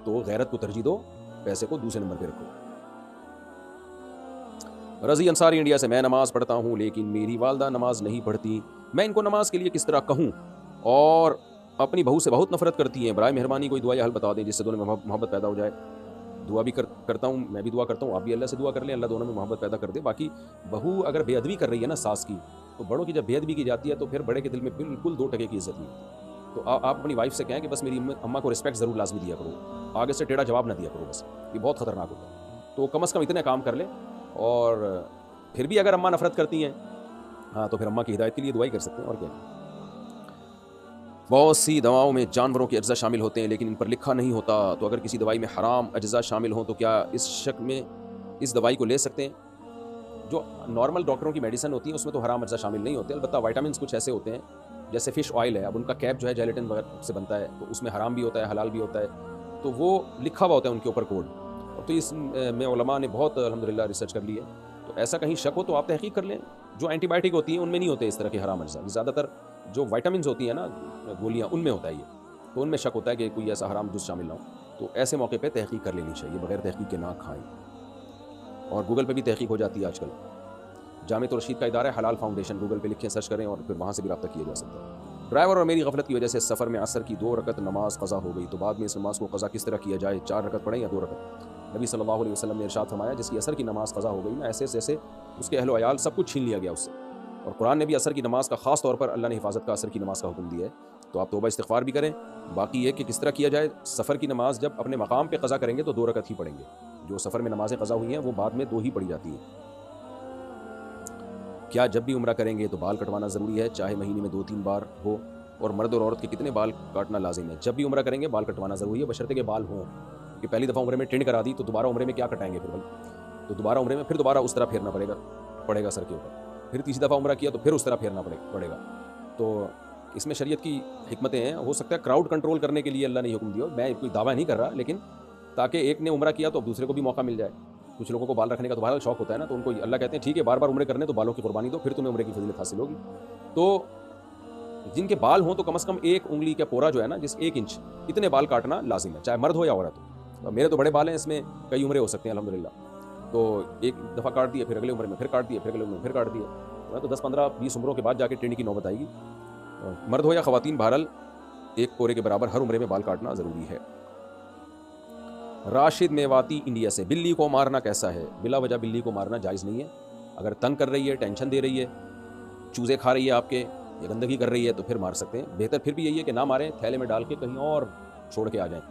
تو غیرت کو ترجیح دو، پیسے کو دوسرے نمبر پہ رکھو. رضی انصاری انڈیا سے، میں نماز پڑھتا ہوں لیکن میری والدہ نماز نہیں پڑھتی، میں ان کو نماز کے لیے کس طرح کہوں؟ اور اپنی بہو سے بہت نفرت کرتی ہیں، برائے مہربانی کوئی دعا یا حل بتا دیں جس سے دونوں میں محبت پیدا ہو جائے. دعا بھی کرتا ہوں، میں بھی دعا کرتا ہوں، آپ بھی اللہ سے دعا کر لیں، اللہ دونوں میں محبت پیدا کر دے. باقی بہو اگر بے ادبی کر رہی ہے نا ساس کی، تو بڑوں کی جب بے ادبی کی جاتی ہے تو پھر بڑے کے دل میں بالکل 2 ٹکے کی عزت نہیں ہوتی. تو آپ اپنی وائف سے کہیں کہ بس میری اماں کو رسپیکٹ ضرور لازمی دیا کرو، آگے سے ٹیڑھا جواب نہ دیا کرو، بس یہ بہت خطرناک ہوتا ہے. تو کم از کم اتنے کام کر لیں. اور پھر بھی اگر اماں نفرت کرتی ہیں ہاں تو پھر اماں کی ہدایت کے لیے دعا ہی کر سکتے ہیں، اور کیا. بہت سی دواؤں میں جانوروں کے اجزاء شامل ہوتے ہیں لیکن ان پر لکھا نہیں ہوتا، تو اگر کسی دوائی میں حرام اجزاء شامل ہوں تو کیا اس شک میں اس دوائی کو لے سکتے ہیں؟ جو نارمل ڈاکٹروں کی میڈیسن ہوتی ہے اس میں تو حرام اجزاء شامل نہیں ہوتے، البتہ وائٹامنس کچھ ایسے ہوتے ہیں جیسے فش آئل ہے، اب ان کا کیپ جو ہے جیلیٹن وغیرہ سے بنتا ہے، تو اس میں حرام بھی ہوتا ہے حلال بھی ہوتا ہے، تو وہ لکھا ہوا ہوتا ہے ان کے اوپر کوڈ. تو اس میں علماء نے بہت الحمدللہ ریسرچ کر لی ہے. تو ایسا کہیں شک ہو تو آپ تحقیق کر لیں. جو اینٹی بائیوٹک ہوتی ہیں ان میں نہیں ہوتے اس طرح کے حرام اجزاء، زیادہ تر جو وائٹامنز ہوتی ہیں نا گولیاں ان میں ہوتا ہے یہ، تو ان میں شک ہوتا ہے کہ کوئی ایسا حرام جز شامل نہ ہو. تو ایسے موقع پہ تحقیق کر لینی چاہیے، بغیر تحقیق کے نہ کھائیں. اور گوگل پہ بھی تحقیق ہو جاتی ہے آج کل. جامع رشید کا ادارہ ہے حلال فاؤنڈیشن، گوگل پہ لکھیں سرچ کریں اور پھر وہاں سے بھی رابطہ کیا جا سکتا ہے. ڈرائیور اور میری غفلت کی وجہ سے سفر میں عصر کی 2 رکعت نماز قضا ہو گئی، تو بعد میں اس نماز کو قضا کس طرح کیا جائے؟ 4 رکعت پڑھیں یا 2 رکعت؟ نبی صلی اللہ علیہ وسلم نے ارشاد فرمایا جس کی عصر کی نماز قضا ہو گئی نا، ایسے جیسے اس کے اہل و عیال سب کچھ چھین لیا گیا اس سے. اور قرآن نے بھی عصر کی نماز کا خاص طور پر اللہ نے حفاظت کا عصر کی نماز کا حکم دیا ہے. تو آپ توبہ استغفار بھی کریں. باقی یہ کہ کس طرح کیا جائے، سفر کی نماز جب اپنے مقام پہ قضا کریں گے تو 2 رکعت ہی پڑھیں گے. جو سفر میں نمازیں قضا ہوئی ہیں وہ بعد میں 2 ہی پڑھی جاتی ہیں. کیا جب بھی عمرہ کریں گے تو بال کٹوانا ضروری ہے، چاہے مہینے میں 2-3 بار ہو؟ اور مرد اور عورت کے کتنے بال کاٹنا لازم ہے؟ جب بھی عمرہ کریں گے بال کٹوانا ضروری ہے، بشرطے کہ بال ہوں. کہ پہلی دفعہ عمرے میں ٹرینڈ کرا دی تو دوبارہ عمرے میں کیا کٹائیں گے پھر بھائی؟ تو دوبارہ عمرے میں پھر دوبارہ اس طرح پھیرنا پڑے گا سر کے اوپر. پھر تیسری دفعہ عمرہ کیا تو پھر اس طرح پھیرنا پڑے گا. تو اس میں شریعت کی حکمتیں ہیں. ہو سکتا ہے کراؤڈ کنٹرول کرنے کے لیے اللہ نے حکم دیا. میں کوئی دعویٰ نہیں کر رہا، لیکن تاکہ ایک نے عمرہ کیا تو اب دوسرے کو بھی موقع مل جائے. کچھ لوگوں کو بال رکھنے کا تو بہرحال شوق ہوتا ہے نا، تو ان کو اللہ کہتے ہیں ٹھیک ہے بار بار عمرے کرنے تو بالوں کی قربانی دو، پھر تمہیں عمرے کی فضیلت حاصل ہوگی. تو جن کے بال ہوں تو کم از کم 1 انگلی کا پورا جو ہے نا، جس 1 انچ اتنے بال کاٹنا لازم ہے، چاہے مرد ہو یا عورت ہو. میرے تو بڑے بال ہیں، اس میں کئی عمرے ہو سکتے ہیں الحمدللہ. تو ایک دفعہ کاٹ دیے، پھر اگلے عمرے میں پھر کاٹ دیے، پھر اگلے عمرے میں پھر کاٹ دیے. تو 10-15-20 عمروں کے بعد جا کے ٹرینڈ کی نوبت آئے گی. مرد ہو یا خواتین، بہرحال 1 پورے کے برابر ہر عمرے میں بال کاٹنا ضروری ہے. راشد میواتی انڈیا سے، بلی کو مارنا کیسا ہے؟ بلا وجہ بلی کو مارنا جائز نہیں ہے. اگر تنگ کر رہی ہے، ٹینشن دے رہی ہے، چوزے کھا رہی ہے آپ کے، یا گندگی کر رہی ہے تو پھر مار سکتے ہیں. بہتر پھر بھی یہی ہے کہ نہ ماریں، تھیلے میں ڈال کے کہیں اور چھوڑ کے آ جائیں.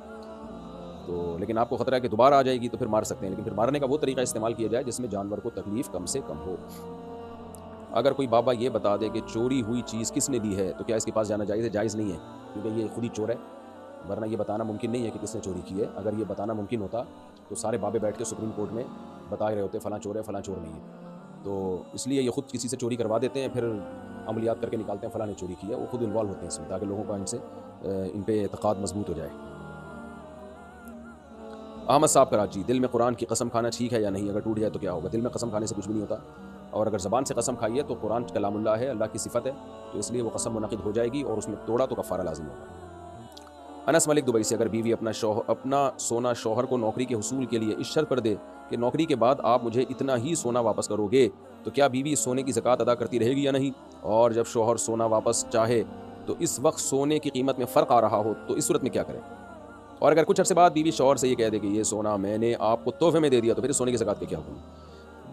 تو لیکن آپ کو خطرہ ہے کہ دوبارہ آ جائے گی تو پھر مار سکتے ہیں، لیکن پھر مارنے کا وہ طریقہ استعمال کیا جائے جس میں جانور کو تکلیف کم سے کم ہو. اگر کوئی بابا یہ بتا دے کہ چوری ہوئی چیز کس نے دی ہے تو کیا اس کے پاس جانا جائز ہے؟ جائز نہیں ہے، کیونکہ یہ خود ہی چور ہے. ورنہ یہ بتانا ممکن نہیں ہے کہ کس نے چوری کی ہے. اگر یہ بتانا ممکن ہوتا تو سارے بابے بیٹھ کے سپریم کورٹ میں بتا رہے ہوتے فلاں چور ہے فلاں چور نہیں ہے. تو اس لیے یہ خود کسی سے چوری کروا دیتے ہیں، پھر عملیات کر کے نکالتے ہیں فلاں نے چوری کی ہے. وہ خود انوالو ہوتے ہیں اس میں تاکہ لوگوں کا ان پہ اعتقاد مضبوط ہو جائے. احمد صاحب کراچی، دل میں قرآن کی قسم کھانا ٹھیک ہے یا نہیں؟ اگر ٹوٹ جائے تو کیا ہوگا؟ دل میں قسم کھانے سے کچھ بھی نہیں ہوتا، اور اگر زبان سے قسم کھائی ہے تو قرآن کلام اللہ ہے، اللہ کی صفت ہے، تو اس لیے وہ قسم منعقد ہو جائے گی، اور اس میں توڑا تو کفارہ لازم ہوگا. انس ملک دبئی سے، اگر بیوی اپنا سونا شوہر کو نوکری کے حصول کے لیے اس شرط پر دے کہ نوکری کے بعد آپ مجھے اتنا ہی سونا واپس کرو گے، تو کیا بیوی سونے کی زکوٰۃ ادا کرتی رہے گی یا نہیں؟ اور جب شوہر سونا واپس چاہے تو اس وقت سونے کی قیمت میں فرق آ رہا ہو تو اس صورت میں کیا کریں؟ اور اگر کچھ عرصے بعد بیوی شوہر سے یہ کہہ دے کہ یہ سونا میں نے آپ کو تحفے میں دے دیا، تو پھر سونے کی زکوٰۃ کا کیا حکم؟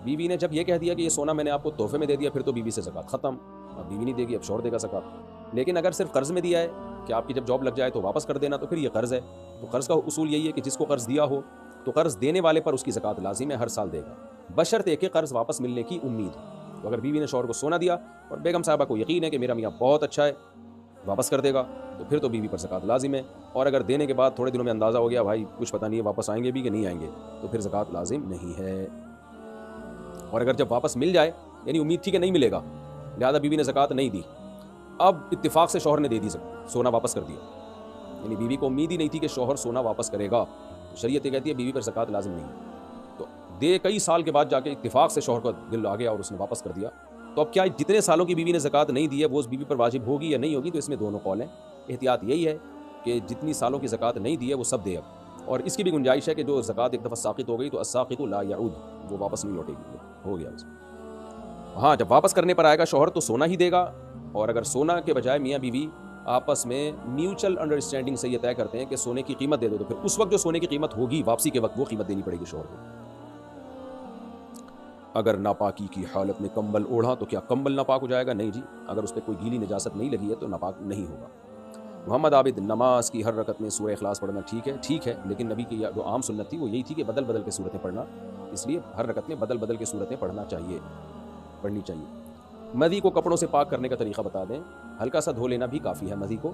بیوی نے جب یہ کہہ دیا کہ یہ سونا میں نے آپ کو تحفے میں دے دیا، پھر تو بیوی سے زکوٰۃ ختم. اب بیوی نہیں دے گی، اب شوہر دے گا زکوٰۃ. لیکن اگر صرف قرض میں دیا ہے کہ آپ کی جب جاب لگ جائے تو واپس کر دینا، تو پھر یہ قرض ہے. تو قرض کا اصول یہی ہے کہ جس کو قرض دیا ہو تو قرض دینے والے پر اس کی زکوٰۃ لازم ہے، ہر سال دے گا، بشرطے کہ قرض واپس ملنے کی امید ہو. تو اگر بیوی نے شوہر کو سونا دیا اور بیگم صاحبہ کو یقین ہے کہ میرا میاں بہت اچھا ہے، واپس کر دے گا، تو پھر تو بیوی پر زکوٰۃ لازم ہے. اور اگر دینے کے بعد تھوڑے دنوں میں اندازہ ہو گیا بھائی کچھ پتہ نہیں ہے واپس آئیں گے بھی کہ نہیں آئیں گے، تو پھر زکوٰۃ لازم نہیں ہے. اور اگر جب واپس مل جائے، یعنی امید تھی کہ نہیں ملے گا، لہذا بیوی نے زکوٰۃ نہیں دی، اب اتفاق سے شوہر نے دے دی سونا واپس کر دیا، یعنی بیوی کو امید ہی نہیں تھی کہ شوہر سونا واپس کرے گا، تو شریعت یہ کہتی ہے بیوی پر زکوٰۃ لازم نہیں ہے. تو دے کئی سال کے بعد جا کے اتفاق سے شوہر کا دل آ گیا اور اس نے واپس کر دیا، تو اب کیا جتنے سالوں کی بیوی نے زکوٰۃ نہیں دی ہے وہ اس بیوی پر واجب ہوگی یا نہیں ہوگی؟ تو اس میں دونوں قول ہیں. احتیاط یہی ہے کہ جتنی سالوں کی زکوٰۃ نہیں دی ہے وہ سب دے اب. اور اس کی بھی گنجائش ہے کہ جو زکوٰۃ ایک دفعہ ساقط ہو گئی تو الساقط لا یعود، وہ واپس نہیں لوٹے گی، ہو گیا اس. ہاں جب واپس کرنے پر آئے گا شوہر تو سونا ہی دے گا، اور اگر سونا کے بجائے میاں بیوی آپس میں میوچل انڈرسٹینڈنگ سے یہ طے کرتے ہیں کہ سونے کی قیمت دے دو، تو پھر اس وقت جو سونے کی قیمت ہوگی واپسی کے وقت وہ قیمت دینی پڑے گی شوہر کو. اگر ناپاکی کی حالت میں کمبل اوڑھا تو کیا کمبل ناپاک ہو جائے گا؟ نہیں جی، اگر اس پہ کوئی گیلی نجاست نہیں لگی ہے تو ناپاک نہیں ہوگا. محمد عابد، نماز کی ہر رکعت میں سورہ اخلاص پڑھنا ٹھیک ہے، لیکن نبی کی جو عام سنت تھی وہ یہی تھی کہ بدل بدل کے صورتیں پڑھنا، اس لیے ہر رکعت میں بدل بدل کے صورتیں پڑھنی چاہیے. مدی کو کپڑوں سے پاک کرنے کا طریقہ بتا دیں. ہلکا سا دھو لینا بھی کافی ہے. مدی کو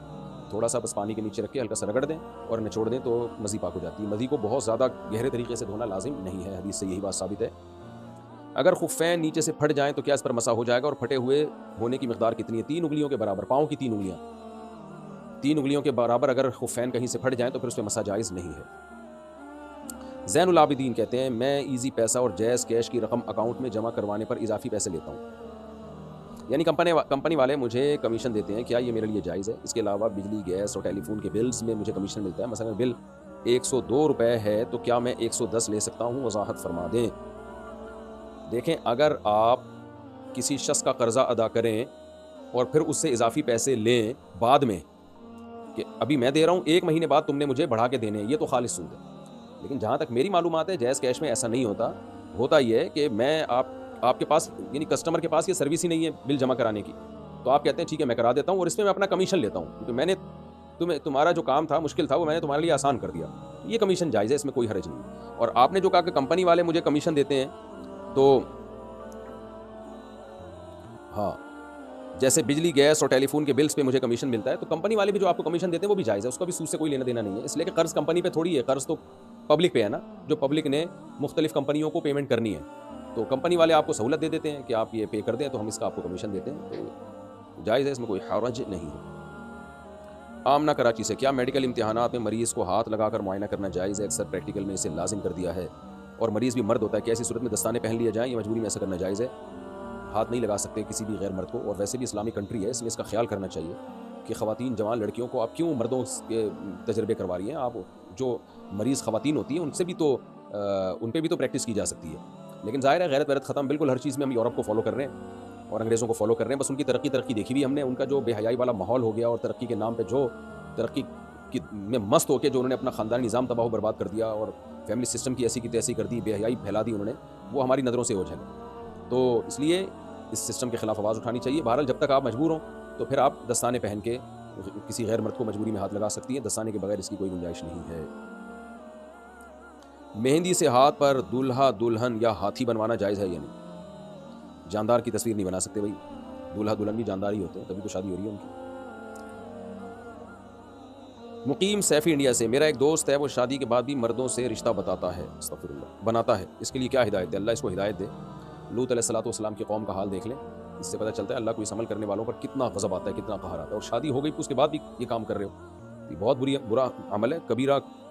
تھوڑا سا بس پانی کے نیچے رکھ کے ہلکا سا رگڑ دیں اور نچوڑ دیں تو مزی پاک ہو جاتی ہے. مدی کو بہت زیادہ گہرے طریقے سے دھونا لازم نہیں ہے، حدیث سے یہی بات ثابت ہے. اگر خفین نیچے سے پھٹ جائیں تو کیا اس پر مسح ہو جائے گا؟ اور پھٹے ہوئے ہونے کی مقدار کتنی ہے؟ 3 انگلیوں کے برابر. پاؤں کی 3 انگلیوں کے برابر اگر خفین کہیں سے پھٹ جائیں تو پھر اس پہ مسح جائز نہیں ہے. زین العابدین کہتے ہیں میں ایزی پیسہ اور جیز کیش کی رقم اکاؤنٹ میں جمع کروانے پر اضافی پیسے لیتا ہوں، یعنی کمپنی والے مجھے کمیشن دیتے ہیں، کیا یہ میرے لیے جائز ہے؟ اس کے علاوہ بجلی گیس اور ٹیلی فون کے بلز میں مجھے کمیشن ملتا ہے. مثلا بل 102 روپے ہے تو کیا میں 110 لے سکتا ہوں؟ وضاحت فرما دیں. دیکھیں اگر آپ کسی شخص کا قرضہ ادا کریں اور پھر اس سے اضافی پیسے لیں بعد میں کہ ابھی میں دے رہا ہوں 1 مہینے بعد تم نے مجھے بڑھا کے دینے ہیں، یہ تو خالص سود ہے. لیکن جہاں تک میری معلومات ہے جائز کیش میں ایسا نہیں ہوتا یہ ہے کہ میں آپ کے پاس یعنی کسٹمر کے پاس یہ سروس ہی نہیں ہے بل جمع کرانے کی، تو آپ کہتے ہیں ٹھیک ہے میں کرا دیتا ہوں اور اس میں اپنا کمیشن لیتا ہوں کیونکہ میں نے تمہارا جو کام تھا مشکل تھا وہ میں نے تمہارے لیے آسان کر دیا. یہ کمیشن جائز ہے، اس میں کوئی حرج نہیں. اور آپ نے جو کہا کہ کمپنی والے مجھے کمیشن دیتے ہیں، تو ہاں جیسے بجلی گیس اور ٹیلی فون کے بلز پہ مجھے کمیشن ملتا ہے، تو کمپنی والے بھی جو آپ کو کمیشن دیتے ہیں وہ بھی جائز ہے، اس کا بھی سود سے کوئی لینا دینا نہیں ہے. اس لیے کہ قرض کمپنی پہ تھوڑی ہے، قرض تو پبلک پہ ہے نا، جو پبلک نے مختلف کمپنیوں کو پیمنٹ کرنی ہے، تو کمپنی والے آپ کو سہولت دے دیتے ہیں کہ آپ یہ پے کر دیں تو ہم اس کا آپ کو کمیشن دیتے ہیں، تو جائز ہے، اس میں کوئی حرج نہیں ہے. آمنہ کراچی سے، کیا میڈیکل امتحانات میں مریض کو ہاتھ لگا کر معائنہ کرنا جائز ہے؟ اکثر پریکٹیکل میں اسے لازم کر دیا ہے اور مریض بھی مرد ہوتا ہے، کیا ایسی صورت میں دستانے پہن لیا جائیں یا مجبوری میں ایسا کرنا جائز ہے؟ ہاتھ نہیں لگا سکتے کسی بھی غیر مرد کو، اور ویسے بھی اسلامی کنٹری ہے، اس لیے اس کا خیال کرنا چاہیے کہ خواتین جوان لڑکیوں کو آپ کیوں مردوں کے تجربے کروا رہی ہیں؟ آپ جو مریض خواتین ہوتی ہیں ان سے بھی تو ان پہ بھی تو پریکٹس کی جا سکتی ہے. لیکن ظاہر ہے غیرت ویرت ختم، بالکل ہر چیز میں ہم یورپ کو فالو کر رہے ہیں اور انگریزوں کو فالو کر رہے ہیں، بس ان کی ترقی دیکھی بھی ہم نے، ان کا جو بے حیائی والا ماحول ہو گیا اور ترقی کے نام پہ جو ترقی میں مست ہو کے جو انہوں نے اپنا خاندانی نظام تباہ و برباد کر دیا اور فیملی سسٹم کی ایسی کی تیسی کر دی، بے حیائی پھیلا دی انہوں نے، وہ ہماری نظروں سے اوجھل ہے. تو اس لیے اس سسٹم کے خلاف آواز اٹھانی چاہیے. بہرحال جب تک آپ مجبور ہوں تو پھر آپ دستانے پہن کے کسی غیر مرد کو مجبوری میں ہاتھ لگا سکتی ہیں، دستانے کے بغیر اس کی کوئی گنجائش نہیں ہے. مہندی سے ہاتھ پر دولہا دلہن یا ہاتھی بنوانا جائز ہے یا نہیں؟ جاندار کی تصویر نہیں بنا سکتے بھائی، دولہا دلہن بھی جاندار ہی ہوتے ہیں، تبھی تو شادی ہو رہی ہے ان کی. مقیم سیفی انڈیا سے، میرا ایک دوست ہے وہ شادی کے بعد بھی مردوں سے رشتہ بناتا ہے، اس کے لیے کیا ہدایت ہے؟ اللہ اس کو ہدایت دے. لوط علیہ الصلوۃ والسلام کی قوم کا حال دیکھ لیں، اس سے پتہ چلتا ہے اللہ کو اس عمل کرنے والوں پر کتنا غضب آتا ہے، کتنا قہر آتا ہے. اور شادی ہو گئی اس کے بعد بھی یہ کام کر رہے ہو، یہ بہت برا عمل ہے،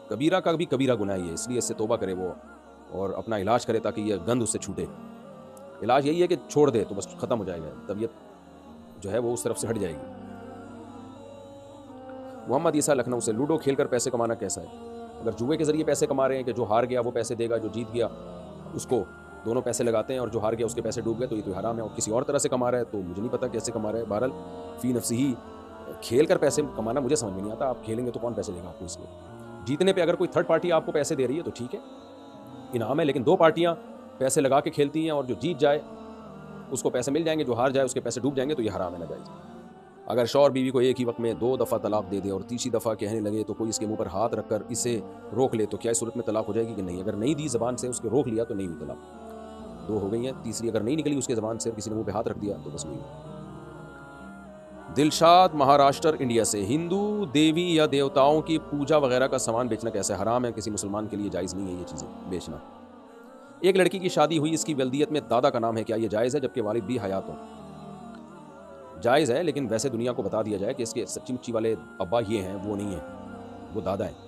کبیرہ کا بھی کبیرہ گناہ ہے، اس لیے اس سے توبہ کرے وہ اور اپنا علاج کرے تاکہ یہ گند اس سے چھوٹے. علاج یہی ہے کہ چھوڑ دے تو بس ختم ہو جائے گا، طبیعت جو ہے وہ اس طرف سے ہٹ جائے گی. محمد عیسیٰ لکھنؤ سے، لوڈو کھیل کر پیسے کمانا کیسا ہے؟ اگر جوئے کے ذریعے پیسے کما رہے ہیں کہ جو ہار گیا وہ پیسے دے گا، جو جیت گیا اس کو دونوں پیسے لگاتے ہیں، اور جو ہار گیا اس کے پیسے ڈوب گئے تو یہ تو حرام ہے. اور کسی اور طرح سے کما رہا ہے تو مجھے نہیں پتا کیسے کما رہا ہے. بہرحال فی نفسی ہی کھیل کر پیسے کمانا مجھے سمجھ میں نہیں آتا. آپ کھیلیں گے تو کون پیسے دے گا آپ کو؟ اس لیے جیتنے پہ اگر کوئی تھرڈ پارٹی آپ کو پیسے دے رہی ہے تو ٹھیک ہے، انعام ہے، لیکن 2 پارٹیاں پیسے لگا کے کھیلتی ہیں اور جو جیت جائے اس کو پیسے مل جائیں گے، جو ہار جائے اس کے پیسے ڈوب جائیں گے، تو یہ حرام ہے، ناجائز. اگر شوہر بیوی کو ایک ہی وقت میں 2 دفعہ طلاق دے دے اور تیسری دفعہ کہنے لگے تو کوئی اس کے منہ پر ہاتھ رکھ کر اسے روک لے تو کیا اس صورت میں طلاق ہو جائے گی کہ نہیں؟ اگر نہیں دی زبان سے اس کے روک لیا تو نہیں ہوئی طلاق، 2 ہو گئی ہیں، تیسری اگر نہیں نکلی اس کے زبان سے اور کسی نے منہ پہ ہاتھ رکھ دیا تو بس وہی. دلشاد مہاراشٹر انڈیا سے، ہندو دیوی یا دیوتاؤں کی پوجا وغیرہ کا سامان بیچنا کیسے حرام ہے؟ کسی مسلمان کے لیے جائز نہیں ہے یہ چیزیں بیچنا. ایک لڑکی کی شادی ہوئی، اس کی ولدیت میں دادا کا نام ہے، کیا یہ جائز ہے جبکہ والد بھی حیات ہوں؟ جائز ہے، لیکن ویسے دنیا کو بتا دیا جائے کہ اس کے سچی مچی والے ابا یہ ہیں، وہ نہیں ہیں، وہ دادا ہیں.